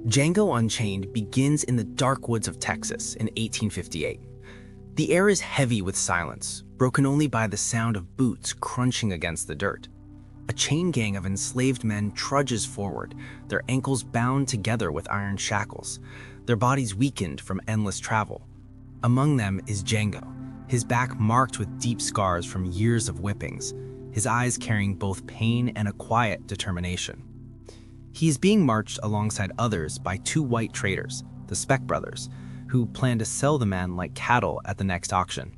Django Unchained begins in the dark woods of Texas in 1858. The air is heavy with silence, broken only by the sound of boots crunching against the dirt. A chain gang of enslaved men trudges forward, their ankles bound together with iron shackles, their bodies weakened from endless travel. Among them is Django, his back marked with deep scars from years of whippings, his eyes carrying both pain and a quiet determination. He is being marched alongside others by two white traders, the Speck brothers, who plan to sell the man like cattle at the next auction.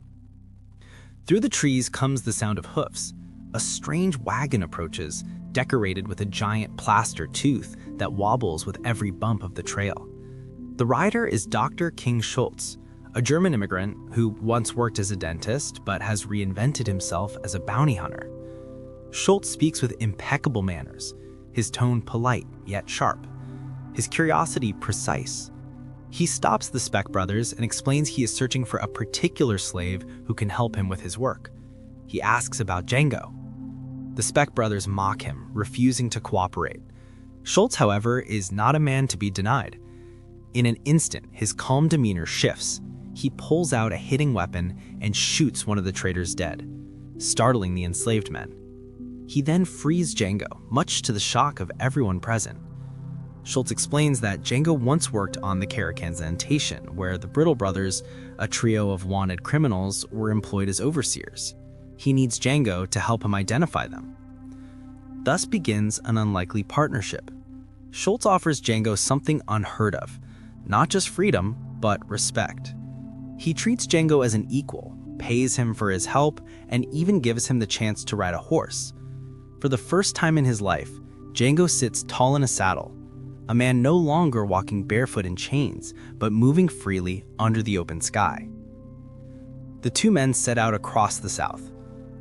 Through the trees comes the sound of hoofs. A strange wagon approaches, decorated with a giant plaster tooth that wobbles with every bump of the trail. The rider is Dr. King Schultz, a German immigrant who once worked as a dentist but has reinvented himself as a bounty hunter. Schultz speaks with impeccable manners, his tone polite yet sharp, his curiosity precise. He stops the Speck brothers and explains he is searching for a particular slave who can help him with his work. He asks about Django. The Speck brothers mock him, refusing to cooperate. Schultz, however, is not a man to be denied. In an instant, his calm demeanor shifts. He pulls out a hitting weapon and shoots one of the traders dead, startling the enslaved men. He then frees Django, much to the shock of everyone present. Schultz explains that Django once worked on the Plantation, where the Brittle brothers, a trio of wanted criminals, were employed as overseers. He needs Django to help him identify them. Thus begins an unlikely partnership. Schultz offers Django something unheard of, not just freedom, but respect. He treats Django as an equal, pays him for his help, and even gives him the chance to ride a horse. For the first time in his life, Django sits tall in a saddle, a man no longer walking barefoot in chains, but moving freely under the open sky. The two men set out across the South.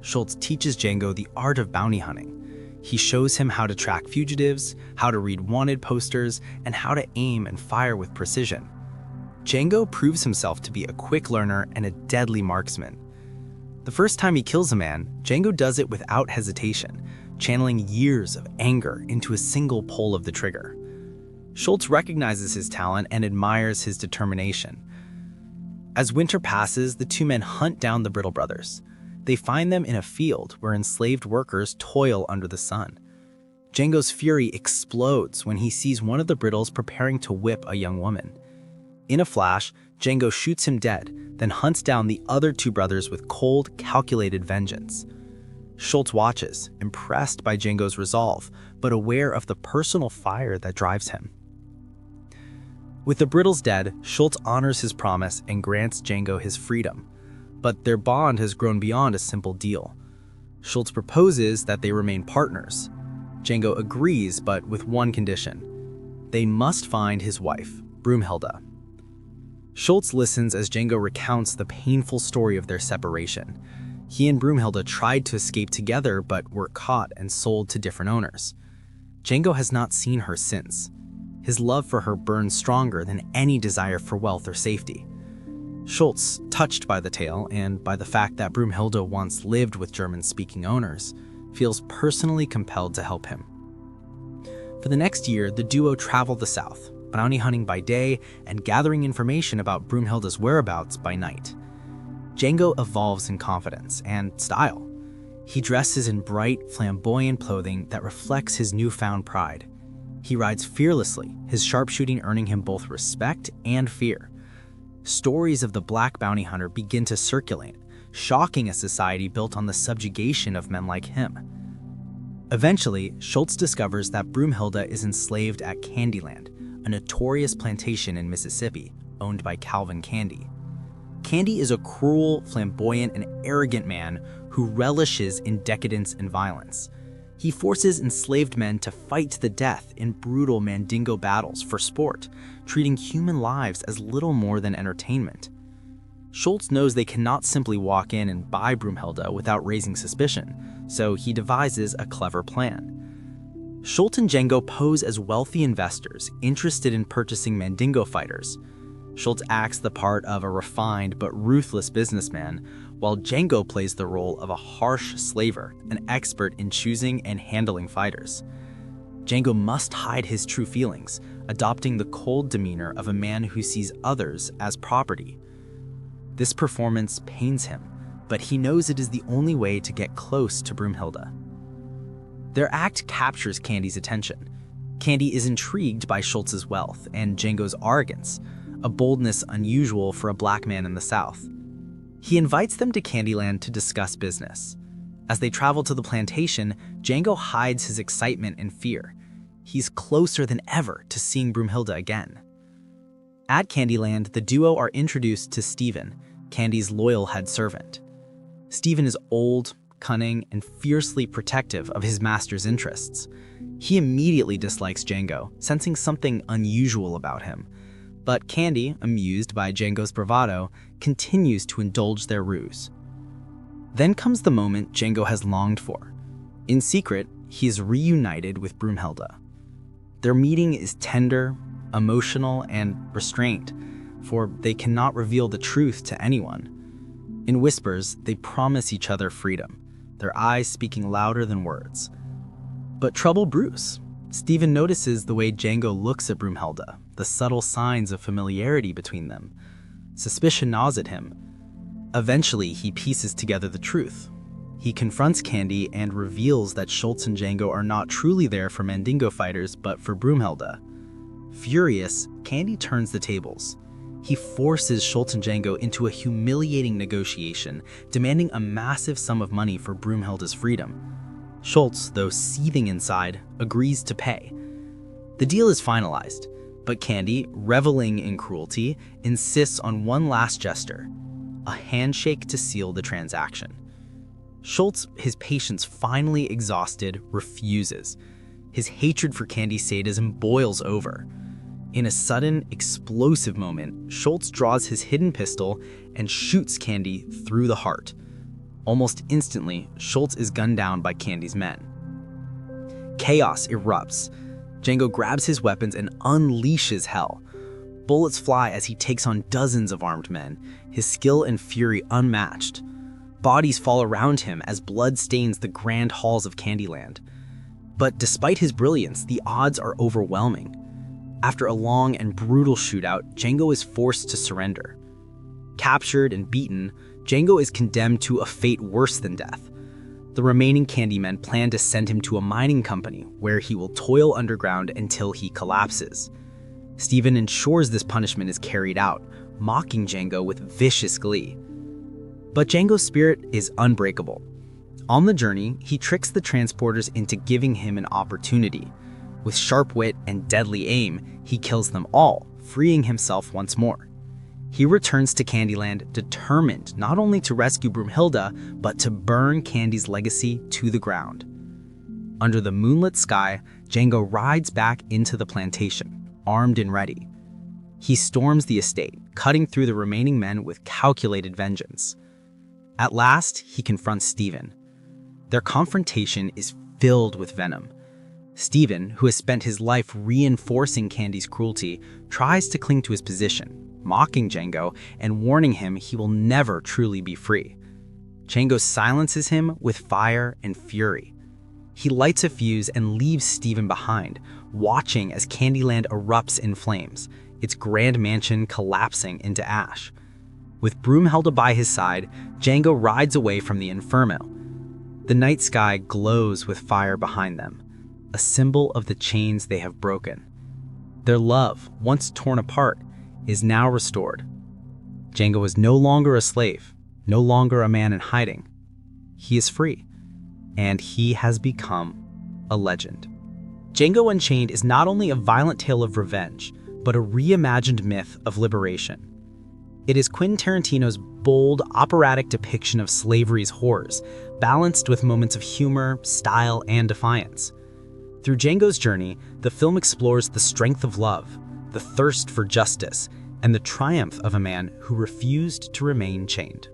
Schultz teaches Django the art of bounty hunting. He shows him how to track fugitives, how to read wanted posters, and how to aim and fire with precision. Django proves himself to be a quick learner and a deadly marksman. The first time he kills a man, Django does it without hesitation, channeling years of anger into a single pull of the trigger. Schultz recognizes his talent and admires his determination. As winter passes, the two men hunt down the Brittle brothers. They find them in a field where enslaved workers toil under the sun. Django's fury explodes when he sees one of the Brittles preparing to whip a young woman. In a flash, Django shoots him dead, then hunts down the other two brothers with cold, calculated vengeance. Schultz watches, impressed by Django's resolve, but aware of the personal fire that drives him. With the Brittles dead, Schultz honors his promise and grants Django his freedom. But their bond has grown beyond a simple deal. Schultz proposes that they remain partners. Django agrees, but with one condition. They must find his wife, Broomhilda. Schultz listens as Django recounts the painful story of their separation. He and Broomhilda tried to escape together but were caught and sold to different owners. Django has not seen her since. His love for her burns stronger than any desire for wealth or safety. Schultz, touched by the tale and by the fact that Broomhilda once lived with German-speaking owners, feels personally compelled to help him. For the next year, the duo travel the South, bounty hunting by day and gathering information about Broomhilda's whereabouts by night. Django evolves in confidence and style. He dresses in bright, flamboyant clothing that reflects his newfound pride. He rides fearlessly, his sharpshooting earning him both respect and fear. Stories of the black bounty hunter begin to circulate, shocking a society built on the subjugation of men like him. Eventually, Schultz discovers that Broomhilda is enslaved at Candyland, a notorious plantation in Mississippi owned by Calvin Candy. Candy is a cruel, flamboyant, and arrogant man who relishes in decadence and violence. He forces enslaved men to fight to the death in brutal Mandingo battles for sport, treating human lives as little more than entertainment. Schultz knows they cannot simply walk in and buy Broomhilda without raising suspicion, so he devises a clever plan. Schultz and Django pose as wealthy investors interested in purchasing Mandingo fighters. Schultz acts the part of a refined but ruthless businessman, while Django plays the role of a harsh slaver, an expert in choosing and handling fighters. Django must hide his true feelings, adopting the cold demeanor of a man who sees others as property. This performance pains him, but he knows it is the only way to get close to Broomhilda. Their act captures Candy's attention. Candy is intrigued by Schultz's wealth and Django's arrogance, a boldness unusual for a black man in the South. He invites them to Candyland to discuss business. As they travel to the plantation, Django hides his excitement and fear. He's closer than ever to seeing Broomhilda again. At Candyland, the duo are introduced to Steven, Candy's loyal head servant. Steven is old, cunning, and fiercely protective of his master's interests. He immediately dislikes Django, sensing something unusual about him. But Candy, amused by Django's bravado, continues to indulge their ruse. Then comes the moment Django has longed for. In secret, he is reunited with Broomhilda. Their meeting is tender, emotional, and restrained, for they cannot reveal the truth to anyone. In whispers, they promise each other freedom, their eyes speaking louder than words. But trouble brews. Steven notices the way Django looks at Broomhilda, the subtle signs of familiarity between them. Suspicion gnaws at him. Eventually, he pieces together the truth. He confronts Candy and reveals that Schultz and Django are not truly there for Mandingo fighters, but for Broomhilda. Furious, Candy turns the tables. He forces Schultz and Django into a humiliating negotiation, demanding a massive sum of money for Broomhilda's freedom. Schultz, though seething inside, agrees to pay. The deal is finalized, but Candy, reveling in cruelty, insists on one last gesture, a handshake to seal the transaction. Schultz, his patience finally exhausted, refuses. His hatred for Candy's sadism boils over. In a sudden, explosive moment, Schultz draws his hidden pistol and shoots Candy through the heart. Almost instantly, Schultz is gunned down by Candy's men. Chaos erupts. Django grabs his weapons and unleashes hell. Bullets fly as he takes on dozens of armed men, his skill and fury unmatched. Bodies fall around him as blood stains the grand halls of Candyland. But despite his brilliance, the odds are overwhelming. After a long and brutal shootout, Django is forced to surrender. Captured and beaten, Django is condemned to a fate worse than death. The remaining Candymen plan to send him to a mining company where he will toil underground until he collapses. Steven ensures this punishment is carried out, mocking Django with vicious glee. But Django's spirit is unbreakable. On the journey, he tricks the transporters into giving him an opportunity. With sharp wit and deadly aim, he kills them all, freeing himself once more. He returns to Candyland determined not only to rescue Broomhilda, but to burn Candy's legacy to the ground. Under the moonlit sky, Django rides back into the plantation, armed and ready. He storms the estate, cutting through the remaining men with calculated vengeance. At last, he confronts Steven. Their confrontation is filled with venom. Steven, who has spent his life reinforcing Candy's cruelty, tries to cling to his position, mocking Django and warning him he will never truly be free. Django silences him with fire and fury. He lights a fuse and leaves Steven behind, watching as Candyland erupts in flames, its grand mansion collapsing into ash. With Broomhilda by his side, Django rides away from the inferno. The night sky glows with fire behind them, a symbol of the chains they have broken. Their love, once torn apart, is now restored. Django is no longer a slave, no longer a man in hiding. He is free, and he has become a legend. Django Unchained is not only a violent tale of revenge, but a reimagined myth of liberation. It is Quentin Tarantino's bold, operatic depiction of slavery's horrors, balanced with moments of humor, style, and defiance. Through Django's journey, the film explores the strength of love, the thirst for justice, and the triumph of a man who refused to remain chained.